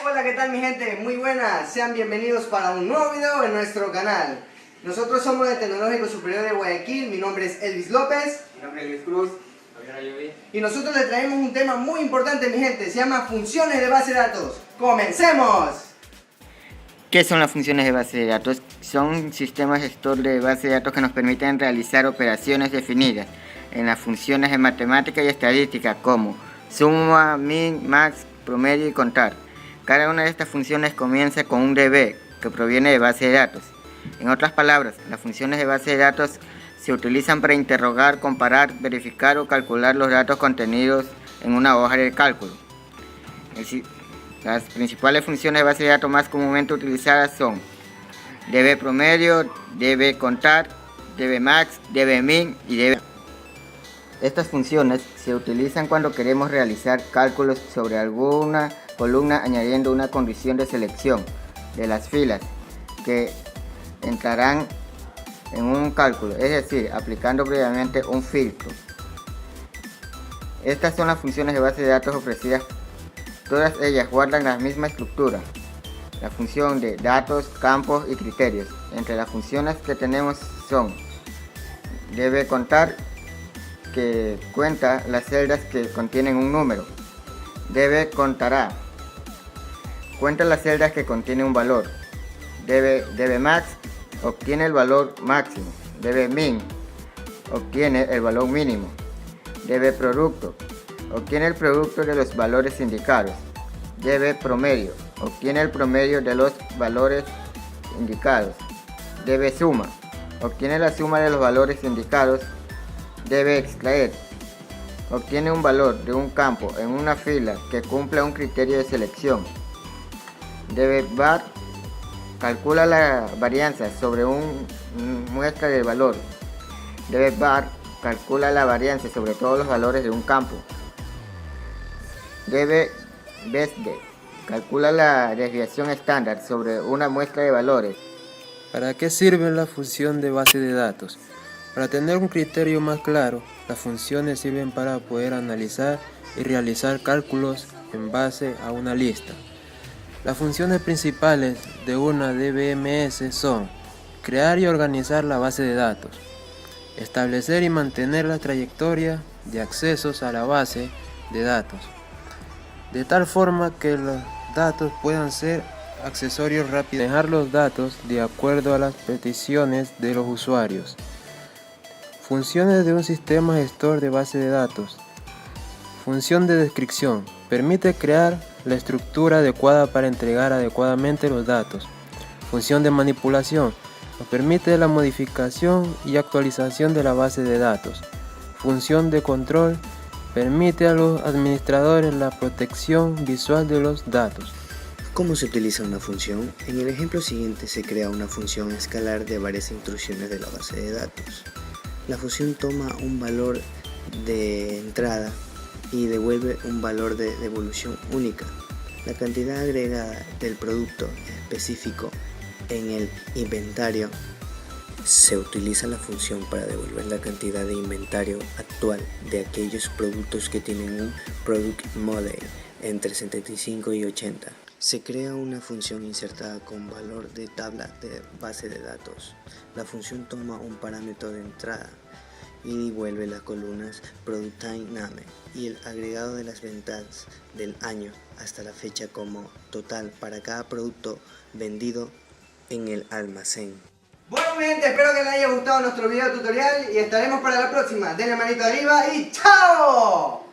Hola, ¿qué tal mi gente? Muy buenas, sean bienvenidos para un nuevo video en nuestro canal. Nosotros somos de Tecnológico Superior de Guayaquil, mi nombre es Elvis López. Mi nombre es Luis Cruz. Y nosotros les traemos un tema muy importante mi gente, se llama funciones de base de datos. ¡Comencemos! ¿Qué son las funciones de base de datos? Son sistemas gestor de base de datos que nos permiten realizar operaciones definidas en las funciones de matemática y estadística como suma, min, max, promedio y contar. Cada una de estas funciones comienza con un DB que proviene de base de datos. En otras palabras, las funciones de base de datos se utilizan para interrogar, comparar, verificar o calcular los datos contenidos en una hoja de cálculo. Las principales funciones de base de datos más comúnmente utilizadas son DB promedio, DB contar, DB max, DB min y DB. Estas funciones se utilizan cuando queremos realizar cálculos sobre alguna columna añadiendo una condición de selección de las filas que entrarán en un cálculo, es decir, aplicando previamente un filtro. Estas son las funciones de base de datos ofrecidas. Todas ellas guardan la misma estructura, la función de datos, campos y criterios. Entre las funciones que tenemos son debe contar, que cuenta las celdas que contienen un número. Debe contará, cuenta las celdas que contienen un valor. Debe max, obtiene el valor máximo. Debe min, obtiene el valor mínimo. Debe producto, obtiene el producto de los valores indicados. Debe promedio, obtiene el promedio de los valores indicados. Debe suma, obtiene la suma de los valores indicados. Debe extraer, obtiene un valor de un campo en una fila que cumpla un criterio de selección. Debe var, calcula la varianza sobre una muestra de valor. Debe var, calcula la varianza sobre todos los valores de un campo. Debe besde, calcula la desviación estándar sobre una muestra de valores. ¿Para qué sirve la función de base de datos? Para tener un criterio más claro, las funciones sirven para poder analizar y realizar cálculos en base a una lista. Las funciones principales de una DBMS son crear y organizar la base de datos, establecer y mantener la trayectoria de accesos a la base de datos, de tal forma que los datos puedan ser accesorios rápidos, manejar los datos de acuerdo a las peticiones de los usuarios. Funciones de un sistema gestor de base de datos. Función de descripción. Permite crear la estructura adecuada para entregar adecuadamente los datos. Función de manipulación. Nos permite la modificación y actualización de la base de datos. Función de control. Permite a los administradores la protección visual de los datos. ¿Cómo se utiliza una función? En el ejemplo siguiente se crea una función escalar de varias instrucciones de la base de datos. La función toma un valor de entrada y devuelve un valor de devolución única. La cantidad agregada del producto específico en el inventario. Se utiliza la función para devolver la cantidad de inventario actual de aquellos productos que tienen un Product Model entre 75 y 80. Se crea una función insertada con valor de tabla de base de datos. La función toma un parámetro de entrada y devuelve las columnas Product Time Name y el agregado de las ventas del año hasta la fecha como total para cada producto vendido en el almacén. Bueno mi gente, espero que les haya gustado nuestro video tutorial y estaremos para la próxima. Denle manito arriba y ¡chao!